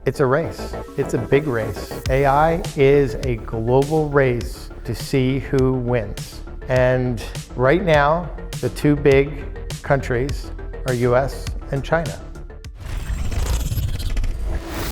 It's a race. It's a big race. AI is a global race to see who wins. And right now, the two big countries are US and China.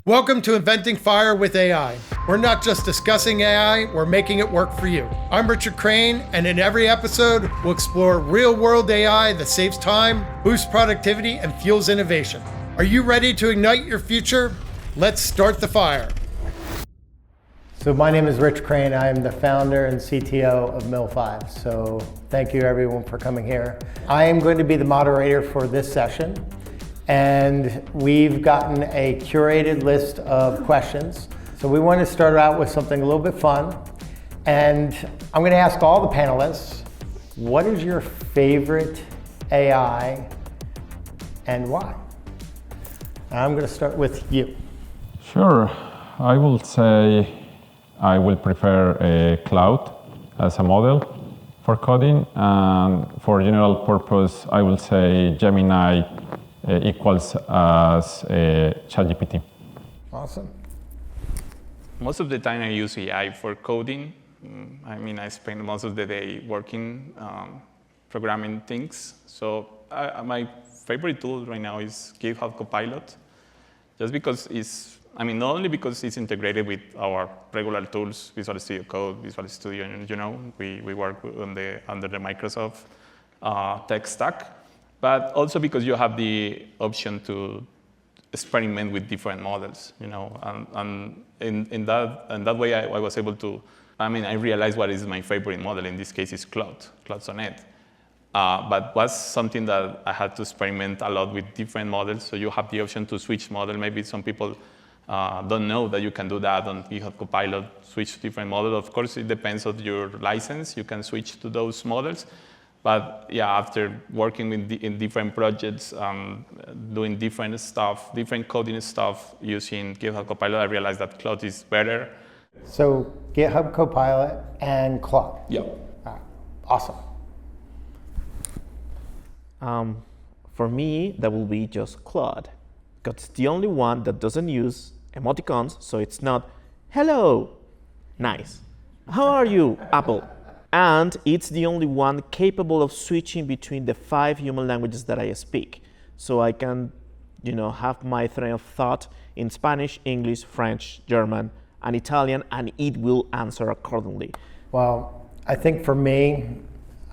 Welcome to Inventing Fire with AI. We're not just discussing AI, we're making it work for you. I'm Richard Crane, and in every episode, we'll explore real-world AI that saves time, boosts productivity, and fuels innovation. Are you ready to ignite your future? Let's start the fire. So my name is Rich Crane. I am the founder and CTO of Mill5. So thank you everyone for coming here. I am going to be the moderator for this session. And we've gotten a curated list of questions. So we want to start out with something a little bit fun. And I'm going to ask all the panelists, what is your favorite AI and why? And I'm going to start with you. Sure. I will say I will prefer Cloud as a model for coding. And for general purpose, I will say Gemini equals as ChatGPT. Awesome. Most of the time I use AI for coding. I spend most of the day working, programming things. So my favorite tool right now is GitHub Copilot, just because not only because it's integrated with our regular tools, Visual Studio Code, Visual Studio, we work under the Microsoft tech stack, but also because you have the option to experiment with different models, and in that way I was able to, I realized what is my favorite model. In this case, is Cloud Sonnet. But was something that I had to experiment a lot with different models. So you have the option to switch model. Maybe some people don't know that you can do that on GitHub Copilot, switch different models. Of course, it depends on your license. You can switch to those models. But yeah, after working in different projects, doing different stuff, different coding stuff using GitHub Copilot, I realized that Cloud is better. So GitHub Copilot and Claude. Yeah. Awesome. For me, that will be just Claude, because it's the only one that doesn't use emoticons, so it's not, hello, nice. How are you, Apple? And it's the only one capable of switching between the 5 human languages that I speak. So I can, have my train of thought in Spanish, English, French, German, and Italian, and it will answer accordingly. Well, I think for me,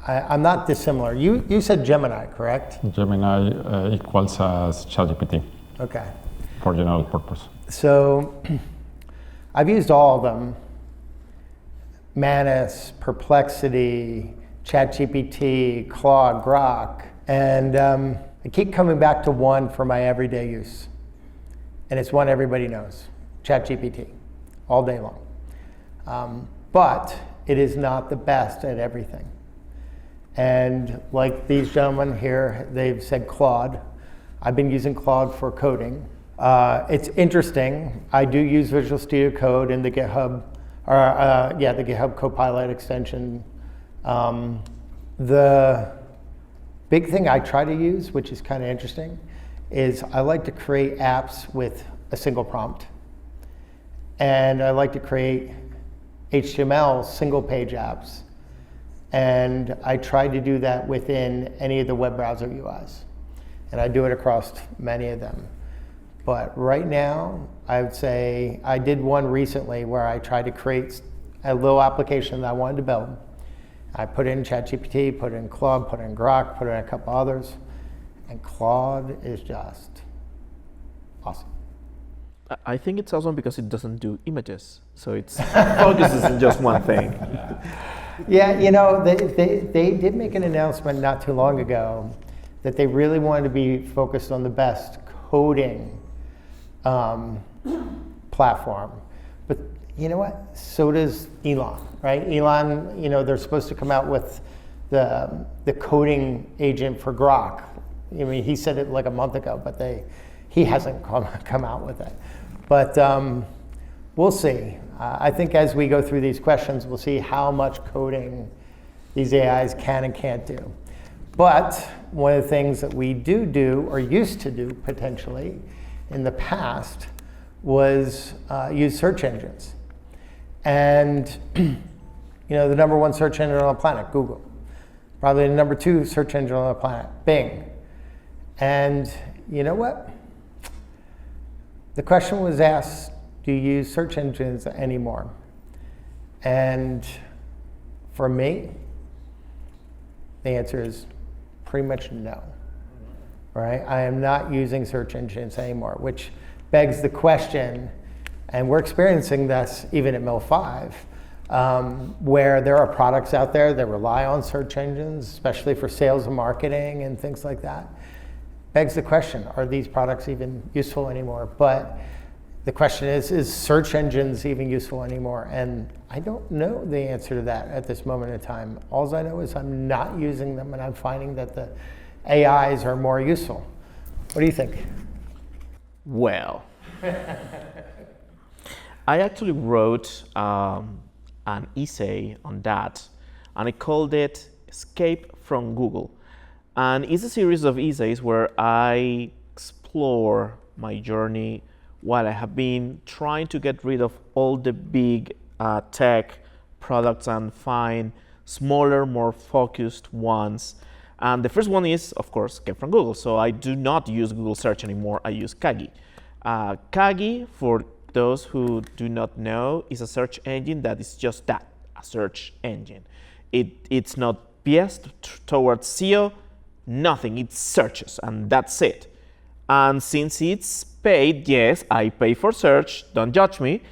I'm not dissimilar. You said Gemini, correct? Gemini equals as ChatGPT. Okay. For general purpose. So I've used all of them. Manus, Perplexity, ChatGPT, Claude, Grok, and I keep coming back to one for my everyday use. And it's one everybody knows, ChatGPT, all day long. But it is not the best at everything. And like these gentlemen here, they've said Claude. I've been using Claude for coding. It's interesting. I do use Visual Studio Code in the GitHub, the GitHub Copilot extension. The big thing I try to use, which is kind of interesting, is I like to create apps with a single prompt. And I like to create HTML single page apps. And I try to do that within any of the web browser UIs. And I do it across many of them. But right now, I would say I did one recently where I tried to create a little application that I wanted to build. I put in ChatGPT, put in Claude, put in Grok, put in a couple others. And Claude is just awesome. I think it's awesome because it doesn't do images. So it focuses on just one thing. Yeah, they did make an announcement not too long ago that they really wanted to be focused on the best coding platform. But you know what? So does Elon, right? Elon, they're supposed to come out with the coding agent for Grok. He said it like a month ago, but he hasn't come out with it. But we'll see. I think as we go through these questions, we'll see how much coding these AIs can and can't do. But one of the things that we do or used to do potentially in the past was use search engines. And the number one search engine on the planet, Google. Probably the number two search engine on the planet, Bing. And you know what? The question was asked, do you use search engines anymore? And for me, the answer is pretty much no, right? I am not using search engines anymore, which begs the question, and we're experiencing this even at Mill5, where there are products out there that rely on search engines, especially for sales and marketing and things like that. Begs the question, are these products even useful anymore? But the question is search engines even useful anymore? And I don't know the answer to that at this moment in time. All I know is I'm not using them, and I'm finding that the AIs are more useful. What do you think? Well, I actually wrote an essay on that, and I called it Escape from Google. And it's a series of essays where I explore my journey while I have been trying to get rid of all the big tech products and find smaller, more focused ones. And the first one is, of course, Escape from Google. So I do not use Google Search anymore, I use Kagi. Kagi, for those who do not know, is a search engine that is just that, a search engine. It's not biased towards SEO, nothing, it searches, and that's it. And since it's paid, yes, I pay for search, don't judge me,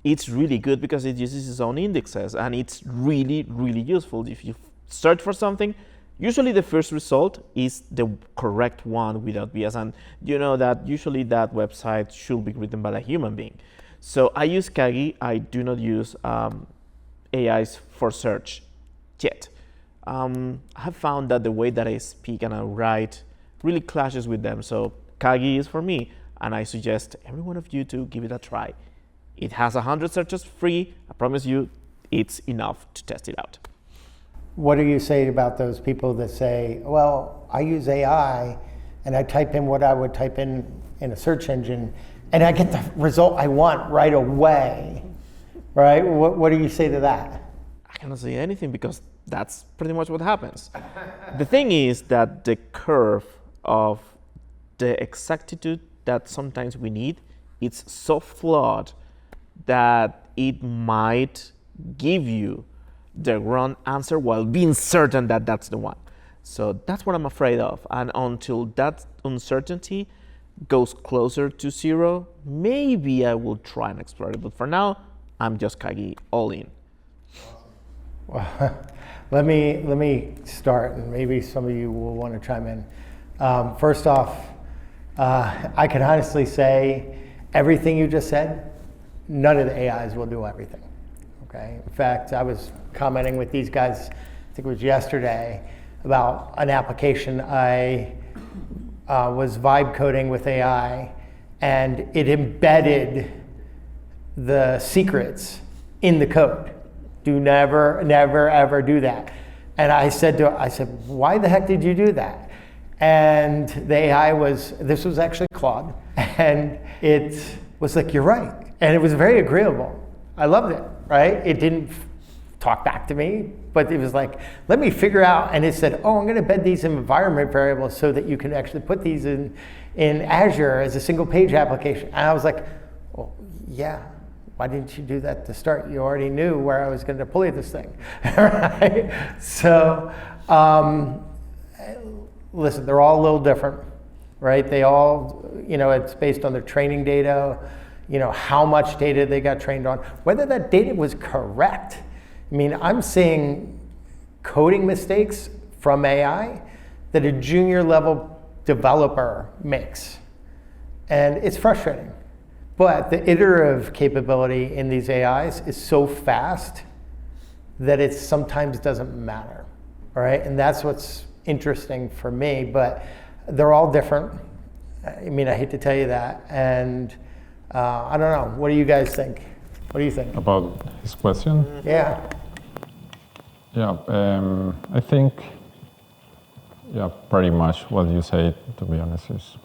it's really good because it uses its own indexes, and it's really, really useful. If you search for something, usually the first result is the correct one without bias, and you know that usually that website should be written by a human being. So I use Kagi, I do not use AIs for search yet. I have found that the way that I speak and I write really clashes with them, so Kagi is for me, and I suggest every one of you to give it a try. It has 100 searches free, I promise you it's enough to test it out. What do you say about those people that say, well, I use AI and I type in what I would type in a search engine and I get the result I want right away, right? What do you say to that? I cannot say anything because that's pretty much what happens. The thing is that the curve of the exactitude that sometimes we need, it's so flawed that it might give you the wrong answer while being certain that that's the one. So that's what I'm afraid of. And until that uncertainty goes closer to zero, maybe I will try and explore it. But for now, I'm just Kagi all in. Well, let me start, and maybe some of you will want to chime in. First off, I can honestly say everything you just said, none of the AIs will do everything. Okay. In fact, I was commenting with these guys, I think it was yesterday, about an application I was vibe coding with AI, and it embedded the secrets in the code. Do never, ever do that. And I said, why the heck did you do that? And the AI this was actually Claude, and it was like, you're right. And it was very agreeable. I loved it, right? It didn't talk back to me, but it was like, let me figure out, and it said, oh, I'm gonna embed these in environment variables so that you can actually put these in Azure as a single page application. And I was like, well, yeah, why didn't you do that to start? You already knew where I was gonna deploy this thing, right? So, listen, they're all a little different, right? They all, it's based on their training data, how much data they got trained on, whether that data was correct. I mean, I'm seeing coding mistakes from AI that a junior level developer makes. And it's frustrating. But the iterative capability in these AIs is so fast that it sometimes doesn't matter, all right? And that's what's interesting for me, but they're all different. I mean, I hate to tell you that. And I don't know, what do you guys think? What do you think? About his question? Yeah. I think, pretty much what you say, to be honest, is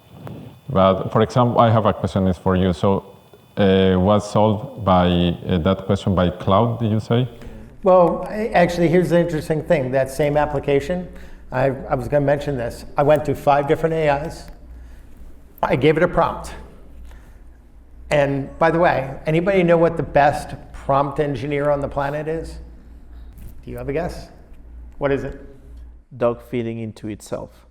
But for example, I have a question is for you. So was solved by that question by Cloud, did you say? Well, actually, here's the interesting thing. That same application, I was going to mention this. I went through 5 different AIs. I gave it a prompt. And by the way, anybody know what the best prompt engineer on the planet is? Do you have a guess? What is it? Dog feeding into itself.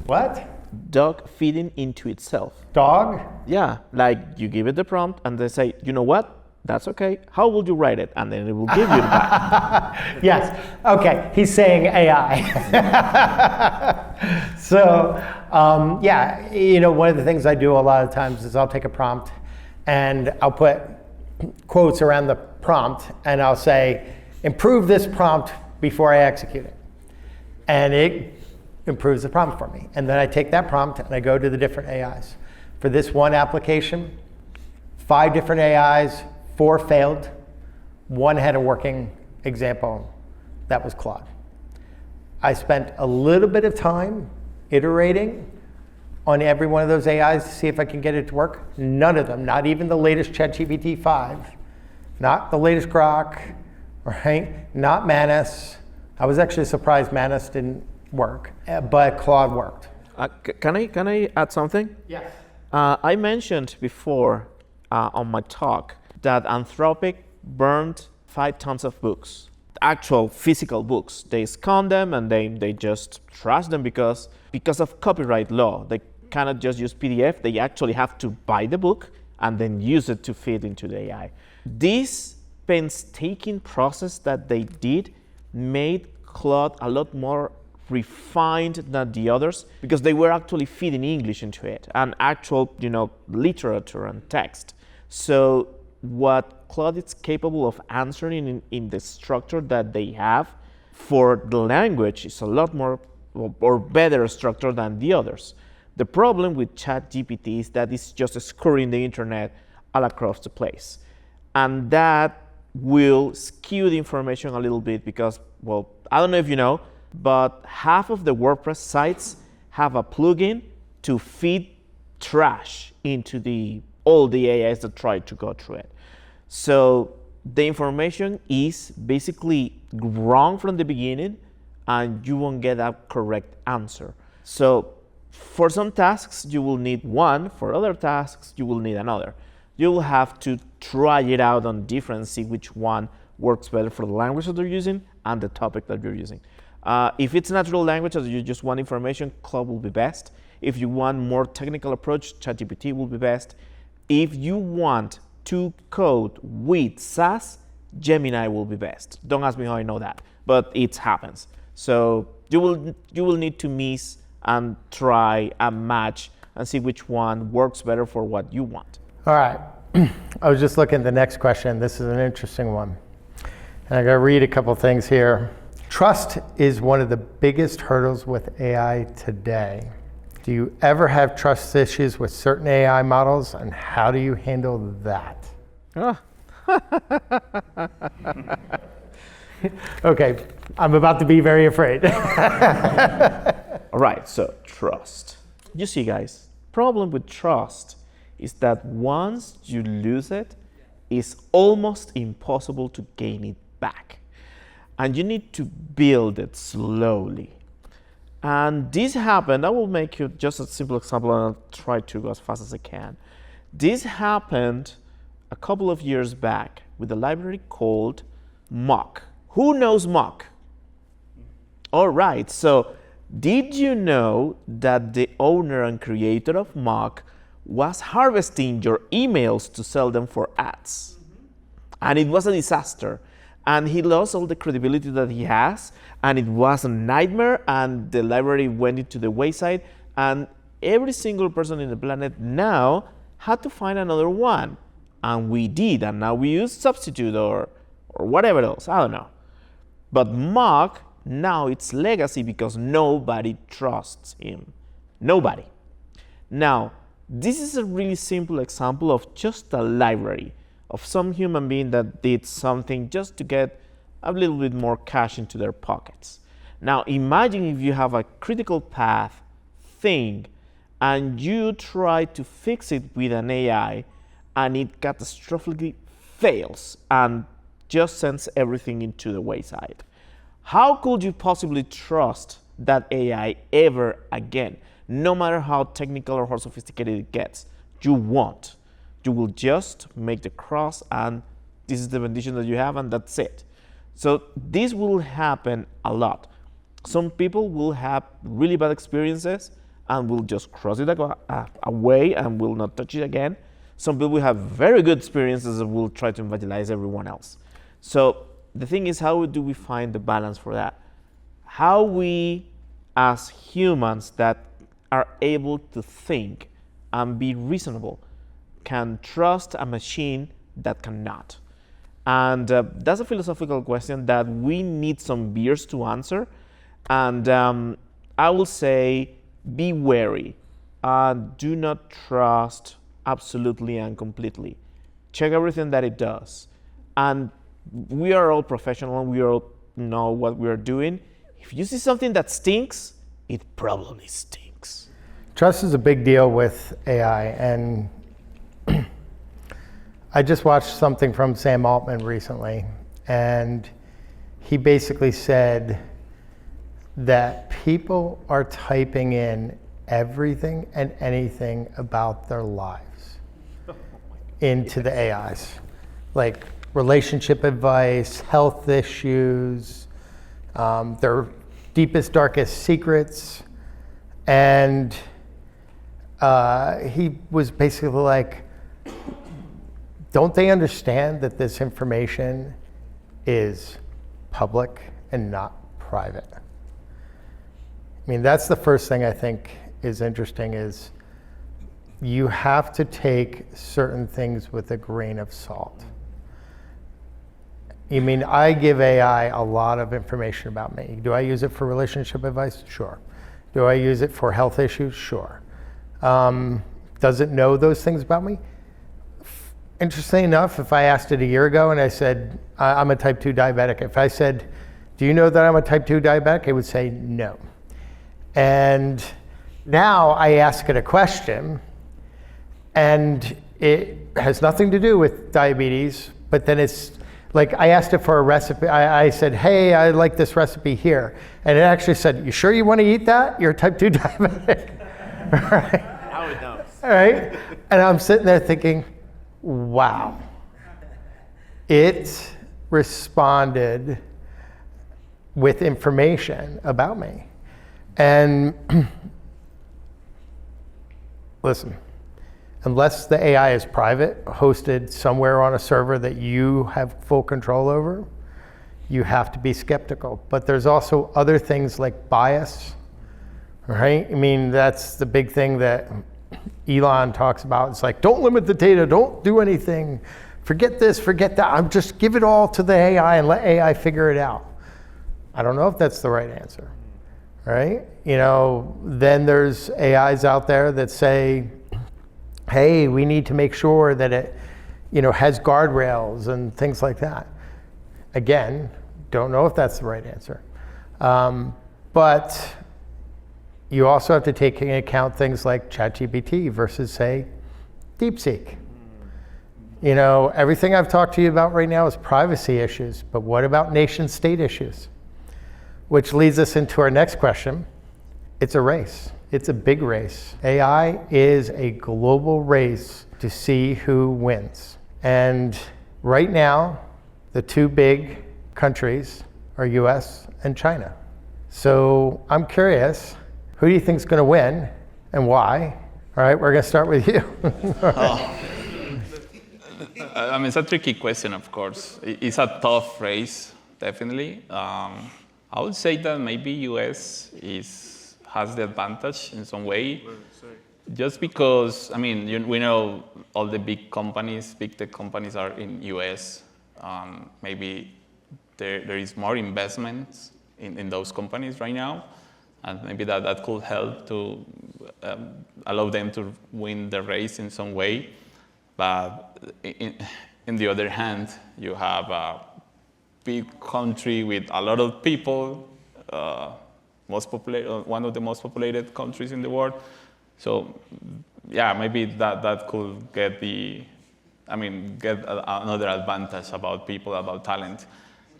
What? Dog feeding into itself. Dog? Yeah, like you give it the prompt and they say, you know what? That's okay. How would you write it? And then it will give you the back. Yes. Okay. He's saying AI. So, yeah, you know, one of the things I do a lot of times is I'll take a prompt and I'll put quotes around the prompt and I'll say, improve this prompt before I execute it. And it improves the prompt for me. And then I take that prompt and I go to the different AIs. For this one application, 5 different AIs, 4 failed. 1 had a working example. That was Claude. I spent a little bit of time iterating on every one of those AIs to see if I can get it to work. None of them, not even the latest ChatGPT 5, not the latest Grok, right? Not Manus. I was actually surprised Manus didn't work, but Claude worked. Can I add something? Yes. I mentioned before on my talk that Anthropic burned 5 tons of books, actual physical books. They scan them and they just trash them because of copyright law. They cannot just use PDF. They actually have to buy the book and then use it to feed into the AI. This painstaking process that they did made Claude a lot more refined than the others because they were actually feeding English into it and actual, literature and text. So what Claude is capable of answering in the structure that they have for the language is a lot more or better structure than the others. The problem with ChatGPT is that it's just scouring the internet all across the place. And that will skew the information a little bit because, well, I don't know if you know, but half of the WordPress sites have a plugin to feed trash into all the AIs that try to go through it. So the information is basically wrong from the beginning and you won't get a correct answer. So for some tasks, you will need one. For other tasks, you will need another. You will have to try it out on different, see which one works better for the language that they're using and the topic that you're using. If it's natural language and you just want information, Claude will be best. If you want more technical approach, ChatGPT will be best. If you want to code with SAS, Gemini will be best. Don't ask me how I know that, but it happens. So you will need to mix and try and match and see which one works better for what you want. All right. I was just looking at the next question. This is an interesting one. And I got to read a couple things here. Trust is one of the biggest hurdles with AI today. Do you ever have trust issues with certain AI models, and how do you handle that? Okay, I'm about to be very afraid. All right, so trust. You see, guys, problem with trust is that once you lose it, it's almost impossible to gain it back. And you need to build it slowly. And this happened, I will make you just a simple example and I'll try to go as fast as I can. This happened a couple of years back with a library called Mock. Who knows Mock? All right, so did you know that the owner and creator of Mock was harvesting your emails to sell them for ads? And it was a disaster. And he lost all the credibility that he has, and it was a nightmare, and the library went into the wayside, and every single person in the planet now had to find another one. And we did, and now we use Substitute or whatever else, I don't know. But Mock, now it's legacy because nobody trusts him. Nobody. Now, this is a really simple example of just a library of some human being that did something just to get a little bit more cash into their pockets. Now imagine if you have a critical path thing and you try to fix it with an AI, and it catastrophically fails and just sends everything into the wayside. How could you possibly trust that AI ever again? No matter how technical or how sophisticated it gets, you won't. You will just make the cross, and this is the rendition that you have, and that's it. So this will happen a lot. Some people will have really bad experiences and will just cross it away and will not touch it again. Some people will have very good experiences and will try to evangelize everyone else. So the thing is, how do we find the balance for that? How we, as humans that are able to think and be reasonable, can trust a machine that cannot? And that's a philosophical question that we need some beers to answer. And I will say, be wary. Do not trust absolutely and completely. Check everything that it does. And we are all professional, and we all know what we are doing. If you see something that stinks, it probably stinks. Trust is a big deal with AI, and I just watched something from Sam Altman recently, and he basically said that people are typing in everything and anything about their lives into the AIs, like relationship advice, health issues, their deepest, darkest secrets. And he was basically like, don't they understand that this information is public and not private? I mean, that's the first thing I think is interesting, is you have to take certain things with a grain of salt. I mean, I give AI a lot of information about me. Do I use it for relationship advice? Sure. Do I use it for health issues? Sure. Does it know those things about me? Interesting enough, if I asked it a year ago and I said, I'm a type 2 diabetic, if I said, do you know that I'm a type 2 diabetic? It would say no. And now I ask it a question, and it has nothing to do with diabetes, but then it's like, I asked it for a recipe. I said, hey, I like this recipe here. And it actually said, you sure you want to eat that? You're a type 2 diabetic. All right. Now it knows. All right. And I'm sitting there thinking, wow. It responded with information about me. And listen, unless the AI is private, hosted somewhere on a server that you have full control over, you have to be skeptical. But there's also other things like bias, right? I mean, that's the big thing that Elon talks about. It's like, don't limit the data, don't do anything, forget this, forget that. I'm just give it all to the AI and let AI figure it out. I don't know if that's the right answer, right? You know, then there's AIs out there that say, hey, we need to make sure that it, you know, has guardrails and things like that. Again, don't know if that's the right answer. But you also have to take into account things like ChatGPT versus, say, DeepSeek. You know, everything I've talked to you about right now is privacy issues, but what about nation state issues? Which leads us into our next question. It's a race. It's a big race. AI is a global race to see who wins. And right now, the two big countries are US and China. So I'm curious, who do you think is going to win and why? All right, we're going to start with you. I mean, it's a tricky question, of course. It's a tough race, definitely. I would say that maybe US has the advantage in some way, just because, I mean, we know all the big tech companies are in US. Maybe there is more investment in those companies right now, and maybe that could help to allow them to win the race in some way. But in the other hand, you have a big country with a lot of people, one of the most populated countries in the world, So yeah, maybe that could get another advantage about people, about talent.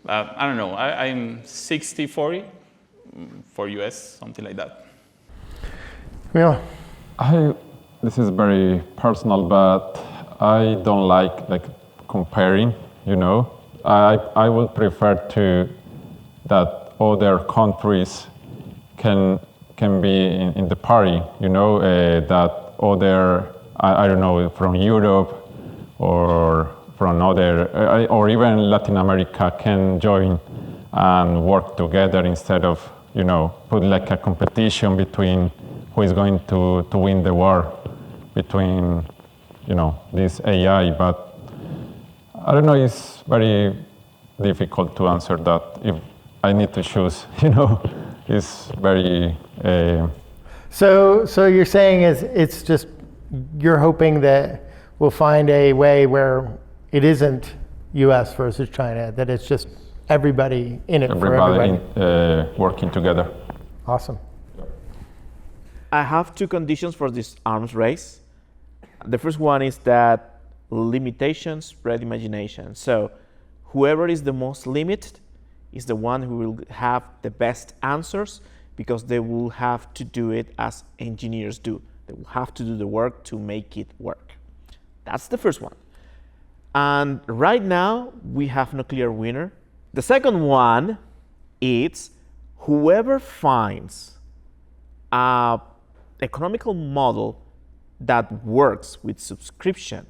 I don't know, I'm 60-40 for US, something like that. Yeah. This is very personal, but I don't like comparing, I would prefer that other countries can be in the party, that other, I don't know, from Europe or from other, or even Latin America can join and work together instead of, put like a competition between who is going to win the war between, this AI. But I don't know, it's very difficult to answer that. If I need to choose, it's very... So you're saying it's just, you're hoping that we'll find a way where it isn't US versus China, that it's just everybody in it for everybody. Working together. Awesome. I have two conditions for this arms race. The first one is that limitations spread imagination. So whoever is the most limited is the one who will have the best answers, because they will have to do it as engineers do. They will have to do the work to make it work. That's the first one. And right now, we have no clear winner. The second one is whoever finds an economical model that works with subscription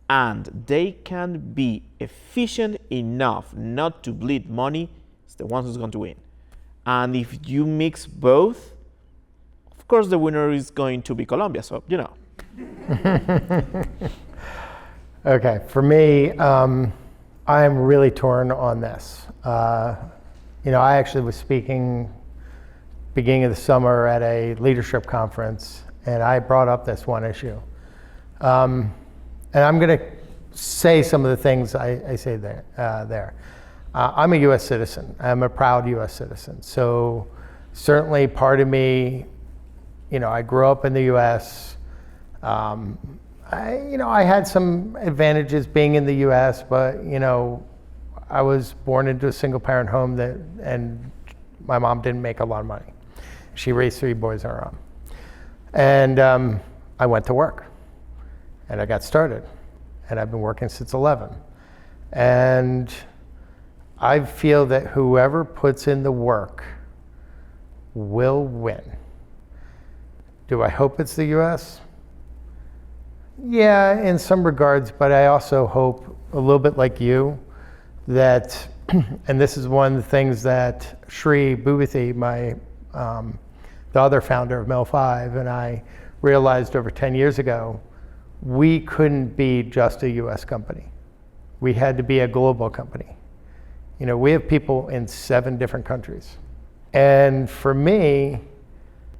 and they can be efficient enough not to bleed money is the one who's going to win. And if you mix both, of course the winner is going to be Colombia, so Okay, for me, I am really torn on this. I actually was speaking beginning of the summer at a leadership conference, and I brought up this one issue. And I'm going to say some of the things I say there. I'm a U.S. citizen. I'm a proud U.S. citizen. So certainly part of me, I grew up in the U.S. I had some advantages being in the U.S., but I was born into a single-parent home and my mom didn't make a lot of money. She raised 3 boys on her own, and I went to work, and I got started, and I've been working since 11, and I feel that whoever puts in the work will win. Do I hope it's the U.S.? Yeah, in some regards, but I also hope, a little bit like you, that, and this is one of the things that Sri Bhuvathi, the other founder of Mel5, and I realized over 10 years ago, we couldn't be just a US company. We had to be a global company. We have people in 7 different countries. And for me,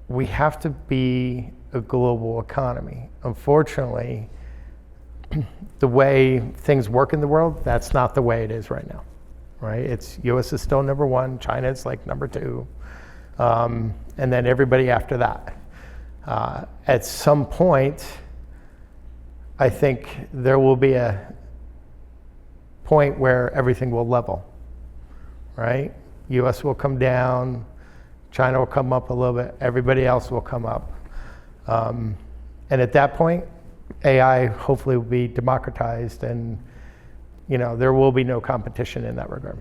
we have to be a global economy. Unfortunately, the way things work in the world, that's not the way it is right now, right? US is still number 1, China is like number 2, and then everybody after that. At some point, I think there will be a point where everything will level, right? US will come down, China will come up a little bit, everybody else will come up. And at that point, AI hopefully will be democratized, and there will be no competition in that regard.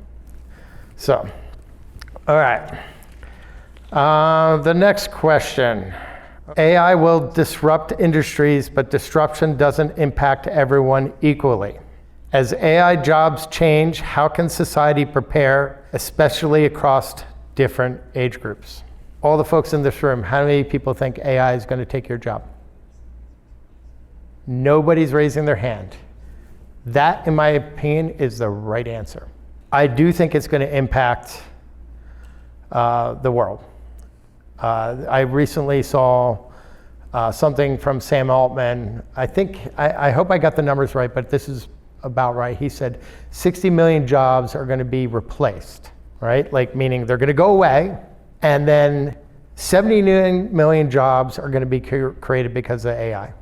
So, all right. The next question. AI will disrupt industries, but disruption doesn't impact everyone equally. As AI jobs change, how can society prepare, especially across different age groups? All the folks in this room, how many people think AI is going to take your job? Nobody's raising their hand. That, in my opinion, is the right answer. I do think it's going to impact the world. I recently saw something from Sam Altman. I hope I got the numbers right, but this is about right. He said 60 million jobs are going to be replaced, right? Like, meaning they're going to go away, and then 79 million jobs are going to be created because of AI.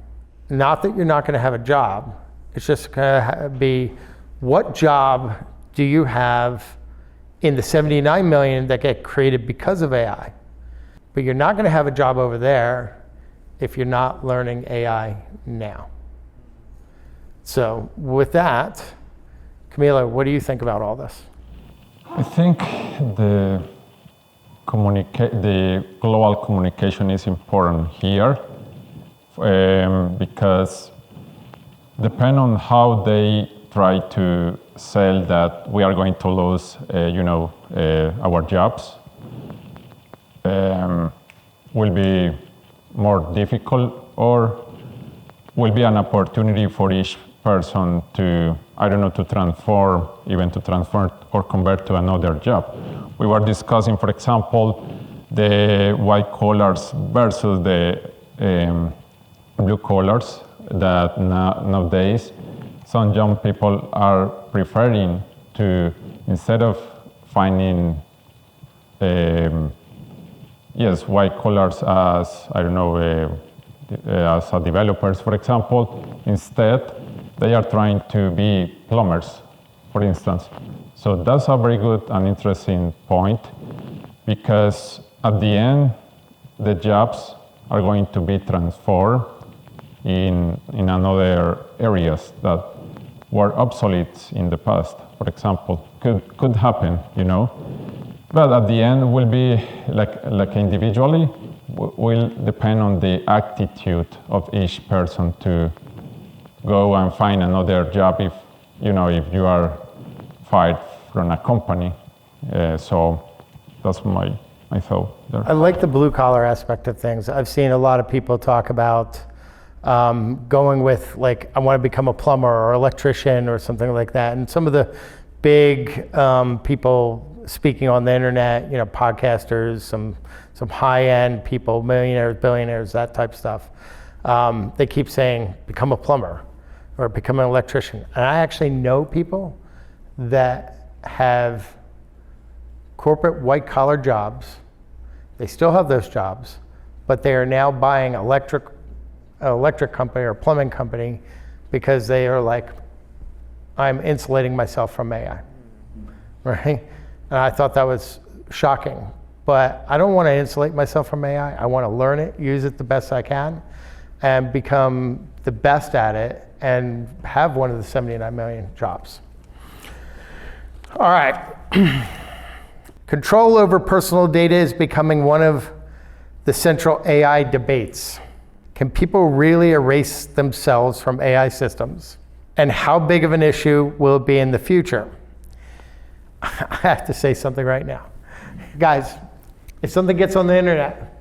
Not that you're not going to have a job. It's just going to be, what job do you have in the 79 million that get created because of AI? But you're not going to have a job over there if you're not learning AI now. So with that, Camilo, what do you think about all this? I think the global communication is important here because depending on how they try to sell that we are going to lose, our jobs, will be more difficult, or will be an opportunity for each person to, to transform or convert to another job. We were discussing, for example, the white collars versus the blue collars, that nowadays some young people are preferring to, instead of finding white collars as, as a developers, for example, instead they are trying to be plumbers, for instance. So that's a very good and interesting point, because at the end, the jobs are going to be transformed in another areas that were obsolete in the past, for example. Could happen, But at the end will be like individually, will depend on the attitude of each person to go and find another job if you are fired from a company. So that's my thought there. I like the blue collar aspect of things. I've seen a lot of people talk about going with, I want to become a plumber or electrician or something like that. And some of the big people speaking on the internet, podcasters, some high-end people, millionaires, billionaires, that type of stuff. They keep saying, become a plumber or become an electrician. And I actually know people that have corporate white-collar jobs. They still have those jobs, but they are now buying electric company or plumbing company because they are like, I'm insulating myself from AI, right? And I thought that was shocking, but I don't want to insulate myself from AI. I want to learn it, use it the best I can, and become the best at it and have one of the 79 million jobs. All right. Control over personal data is becoming one of the central AI debates. Can people really erase themselves from AI systems? And how big of an issue will it be in the future? I have to say something right now. Guys, if something gets on the internet,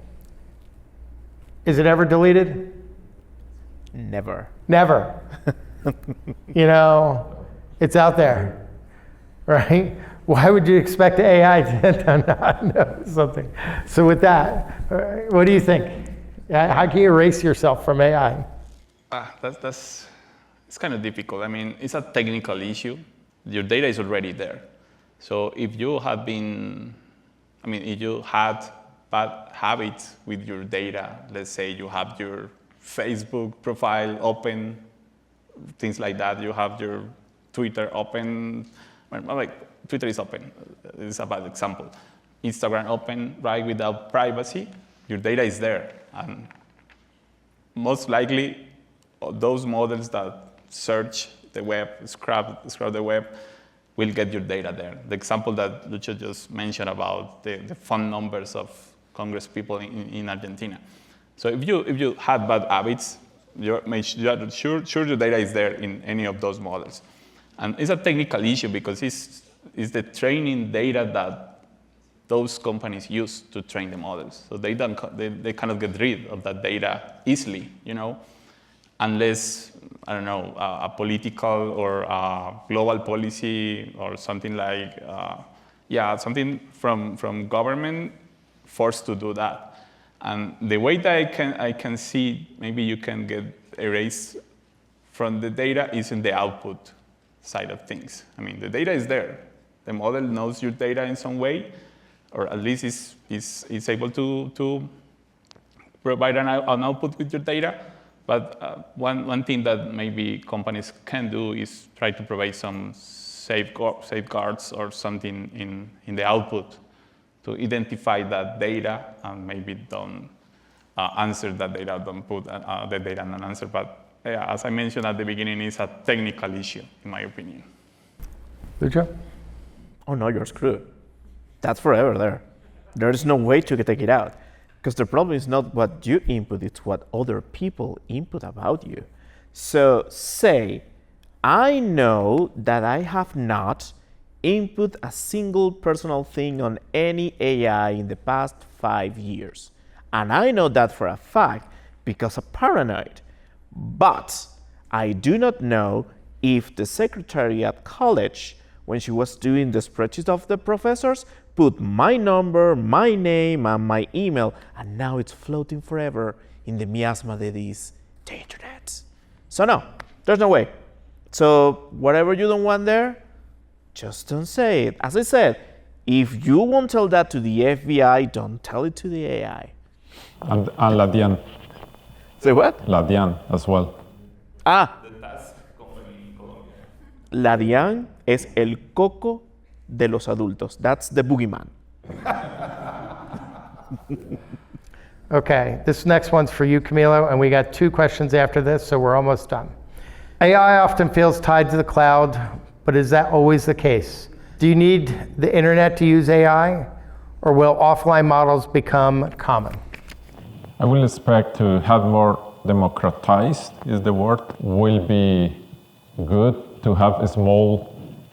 is it ever deleted? Never. Never. It's out there, right? Why would you expect AI to not know something? So with that, what do you think? How can you erase yourself from AI? It's kind of difficult. I mean, it's a technical issue. Your data is already there. So if you had bad habits with your data, let's say you have your Facebook profile open, things like that, you have your Twitter open, Twitter is open, it's a bad example. Instagram open, right, without privacy, your data is there. And most likely, those models that search the web, scrub the web, will get your data there. The example that Lucho just mentioned about the phone numbers of Congress people in Argentina. So if you had bad habits, you're sure your data is there in any of those models. And it's a technical issue because it's the training data that those companies use to train the models. So they cannot get rid of that data easily, unless, a political or a global policy or something like, something from government forced to do that. And the way that I can see maybe you can get erased from the data is in the output side of things. I mean, the data is there. The model knows your data in some way, or at least is able to provide an output with your data. But one thing that maybe companies can do is try to provide some safeguards or something in the output to identify that data and maybe don't answer that data, don't put the data in an answer. But as I mentioned at the beginning, it's a technical issue, in my opinion. Lucho? Oh no, you're screwed. That's forever there. There is no way to take it out. Because the problem is not what you input, it's what other people input about you. So say, I know that I have not input a single personal thing on any AI in the past 5 years. And I know that for a fact because I'm paranoid. But I do not know if the secretary at college, when she was doing the spreadsheet of the professors, put my number, my name, and my email, and now it's floating forever in the miasma that is the internet. So no, there's no way. So whatever you don't want there, just don't say it. As I said, if you won't tell that to the FBI, don't tell it to the AI. And Ladian. Say what? Ladian as well. La DIAN es el coco de los adultos. That's the boogeyman. Okay, this next one's for you, Camilo, and we got 2 questions after this, so we're almost done. AI often feels tied to the cloud, but is that always the case? Do you need the internet to use AI, or will offline models become common? I will expect to have more democratized, is the word, will be good to have small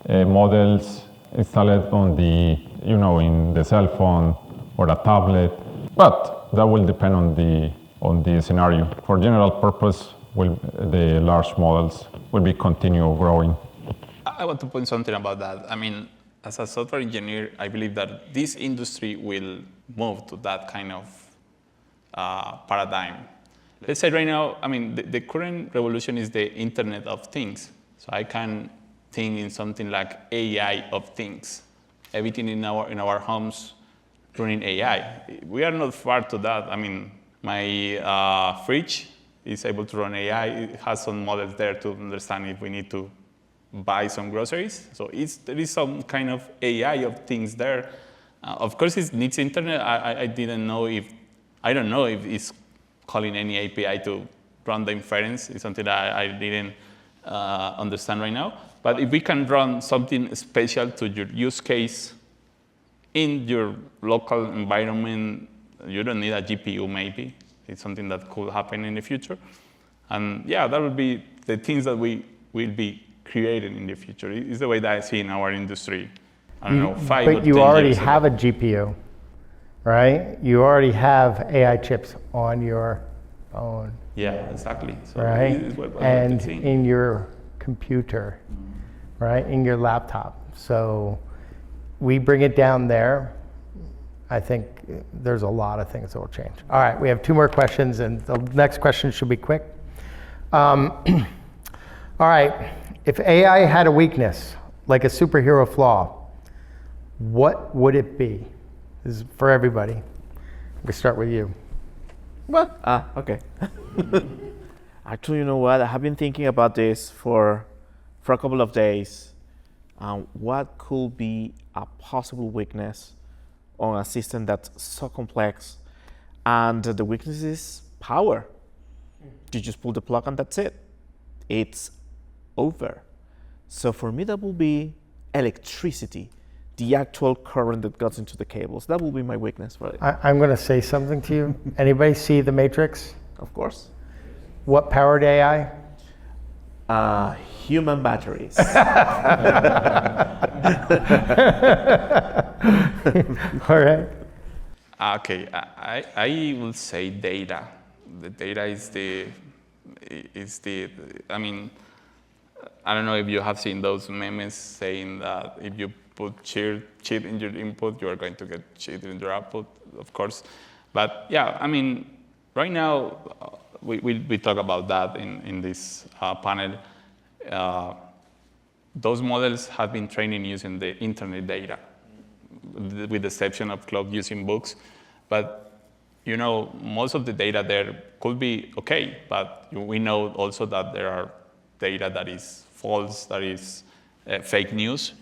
models installed on the, in the cell phone or a tablet, but that will depend on the scenario. For general purpose, the large models will be continue growing. I want to point something about that. I mean, as a software engineer, I believe that this industry will move to that kind of paradigm. Let's say right now, I mean, the current revolution is the Internet of Things. So I can think in something like AI of things. Everything in our homes running AI. We are not far to that. I mean, my fridge is able to run AI. It has some models there to understand if we need to buy some groceries. So there is some kind of AI of things there. Of course, it needs internet. I don't know if it's calling any API to run the inference. It's something that I didn't understand right now. But if we can run something special to your use case in your local environment, you don't need a GPU maybe. It's something that could happen in the future. And yeah, that would be the things that we will be creating in the future. It's the way that I see in our industry. I don't know, 5 or 10 years ago. But you already have a GPU, right? You already have AI chips on your phone. Yeah, exactly. So right? And in in your computer, right? In your laptop. So we bring it down there. I think there's a lot of things that will change. All right, we have 2 more questions, and the next question should be quick. All right, if AI had a weakness, like a superhero flaw, what would it be? This is for everybody. We start with you. What? Okay. Actually, you know what? I have been thinking about this for a couple of days. What could be a possible weakness on a system that's so complex? And the weakness is power. You just pull the plug and that's it. It's over. So for me, that will be electricity, the actual current that goes into the cables. That will be my weakness for it. I'm going to say something to you. Anybody see The Matrix? Of course. What powered AI? Human batteries. All right. Okay, I will say data. The data is the, I mean, I don't know if you have seen those memes saying that if you put cheat in your input, you are going to get cheat in your output, of course. But yeah, I mean, right now, we talk about that in this panel. Those models have been training using the internet data. with the exception of cloud using books. But most of the data there could be okay, but we know also that there are data that is false, that is fake news,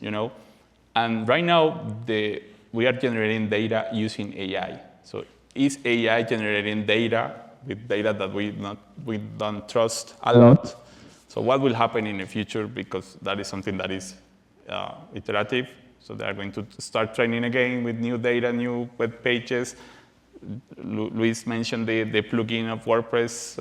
And right now, we are generating data using AI. So is AI generating data with data that we don't trust a lot? So what will happen in the future? Because that is something that is iterative. So they are going to start training again with new data, new web pages. Luis mentioned the plugin of WordPress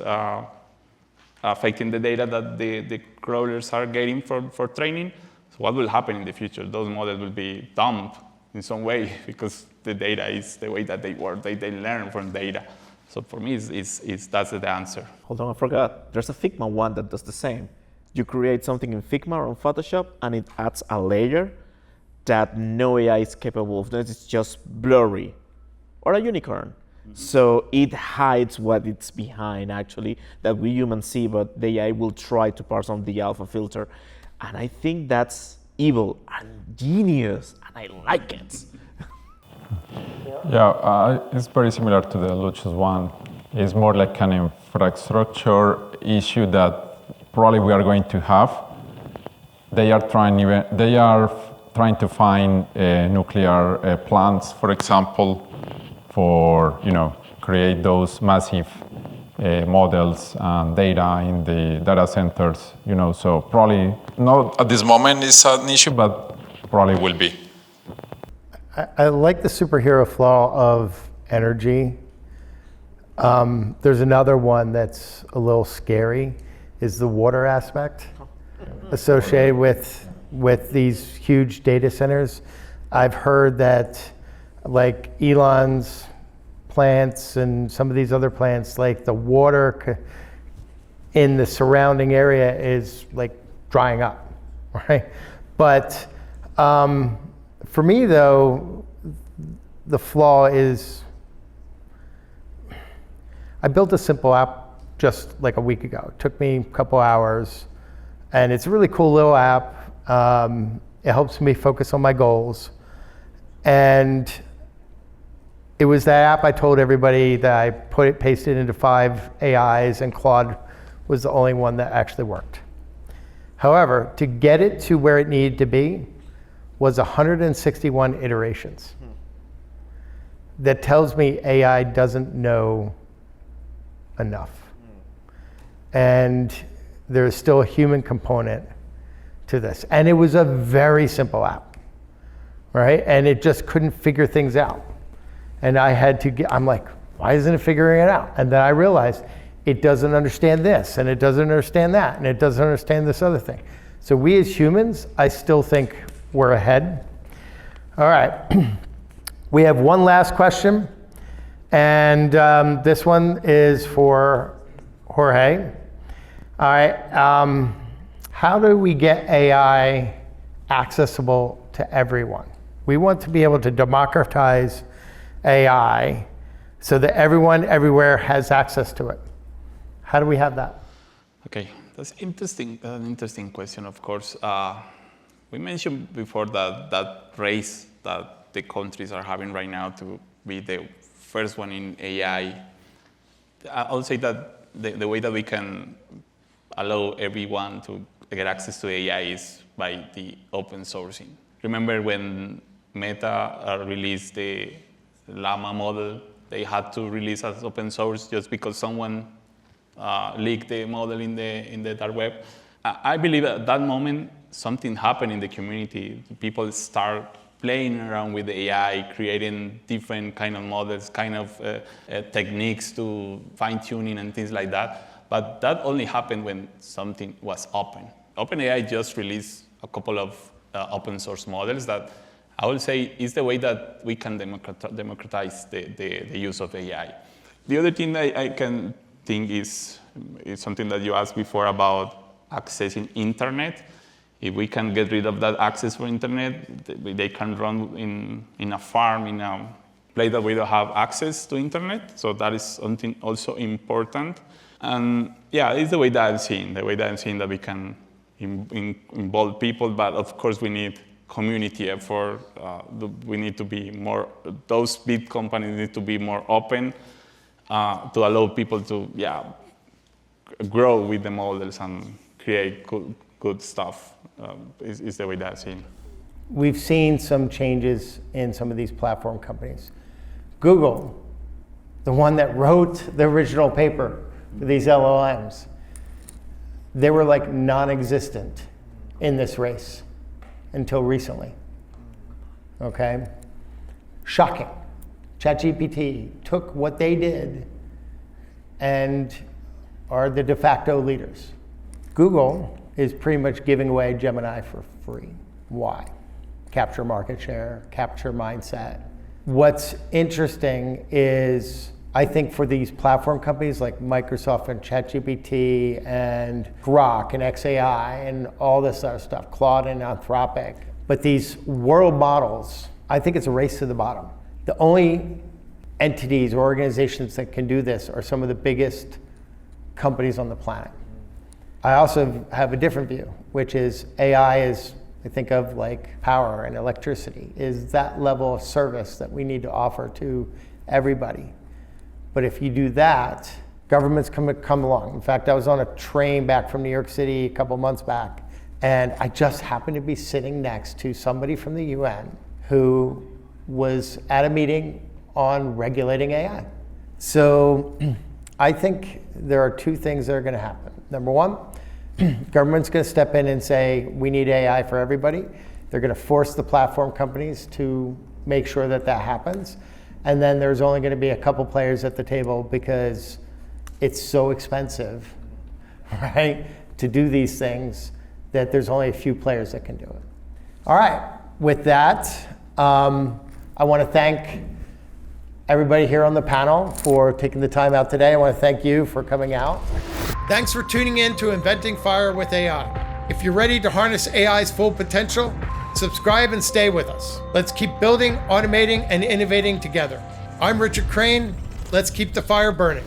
affecting the data that the crawlers are getting for training. So what will happen in the future? Those models will be dumped in some way because the data is the way that they work. They learn from data. So for me, that's the answer. Hold on, I forgot. There's a Figma one that does the same. You create something in Figma or on Photoshop, and it adds a layer that no AI is capable of. It's just blurry, or a unicorn. So it hides what it's behind, actually, that we humans see, but the AI will try to parse on the alpha filter. And I think that's evil and genius, and I like it. Yeah, it's very similar to the Lucius one. It's more like an infrastructure issue that probably we are going to have. They are trying to find nuclear plants, for example, for create those massive models and data in the data centers. So probably not at this moment is an issue, but probably will be. I like the superhero flaw of energy. There's another one that's a little scary, is the water aspect associated with these huge data centers. I've heard that like Elon's plants and some of these other plants, like the water in the surrounding area is like drying up, right? But for me though, the flaw is, I built a simple app just like a week ago. It took me a couple hours, and it's a really cool little app. It helps me focus on my goals. And it was that app I told everybody that I pasted into 5 AIs, and Claude was the only one that actually worked. However, to get it to where it needed to be was 161 iterations. That tells me AI doesn't know enough. And there's still a human component to this. And it was a very simple app, right? And it just couldn't figure things out. And I'm like, why isn't it figuring it out? And then I realized it doesn't understand this, and it doesn't understand that, and it doesn't understand this other thing. So we as humans, I still think we're ahead. All right, we have one last question. And this one is for Jorge. All right, how do we get AI accessible to everyone? We want to be able to democratize AI so that everyone everywhere has access to it. How do we have that? Okay, that's interesting. An interesting question, of course. We mentioned before that race that the countries are having right now to be the first one in AI. I'll say that the way that we can allow everyone to get access to AI is by the open sourcing. Remember when Meta released the Llama model, they had to release as open source just because someone leaked the model in the dark web. I believe at that moment something happened in the community. People start playing around with the AI, creating different kind of models, kind of techniques to fine-tuning and things like that. But that only happened when something was open. OpenAI just released a couple of open source models that I would say is the way that we can democratize the use of AI. The other thing I can think is something that you asked before about accessing internet. If we can get rid of that access for internet, they can run in a farm, in a place that we don't have access to internet. So that is something also important. And yeah, it's the way that I'm seeing that we can involve people, but of course we need community effort. We need to be more, those big companies need to be more open to allow people to, grow with the models and create good stuff, is the way that I see it. We've seen some changes in some of these platform companies. Google, the one that wrote the original paper for these LLMs, they were like non-existent in this race until recently, okay? Shocking. ChatGPT took what they did and are the de facto leaders. Google is pretty much giving away Gemini for free. Why? Capture market share, capture mindset. What's interesting is, I think for these platform companies like Microsoft and ChatGPT and Grok and XAI and all this other stuff, Claude and Anthropic, but these world models, I think it's a race to the bottom. The only entities or organizations that can do this are some of the biggest companies on the planet. I also have a different view, which is AI is, I think of like power and electricity, is that level of service that we need to offer to everybody. But if you do that, governments come along. In fact, I was on a train back from New York City a couple months back, and I just happened to be sitting next to somebody from the UN who was at a meeting on regulating AI. So I think there are two things that are gonna happen. Number one, government's gonna step in and say, we need AI for everybody. They're gonna force the platform companies to make sure that that happens. And then there's only gonna be a couple players at the table because it's so expensive, right, to do these things that there's only a few players that can do it. All right, with that, I wanna thank everybody here on the panel for taking the time out today. I wanna thank you for coming out. Thanks for tuning in to Inventing Fire with AI. If you're ready to harness AI's full potential, subscribe and stay with us. Let's keep building, automating, and innovating together. I'm Richard Crane. Let's keep the fire burning.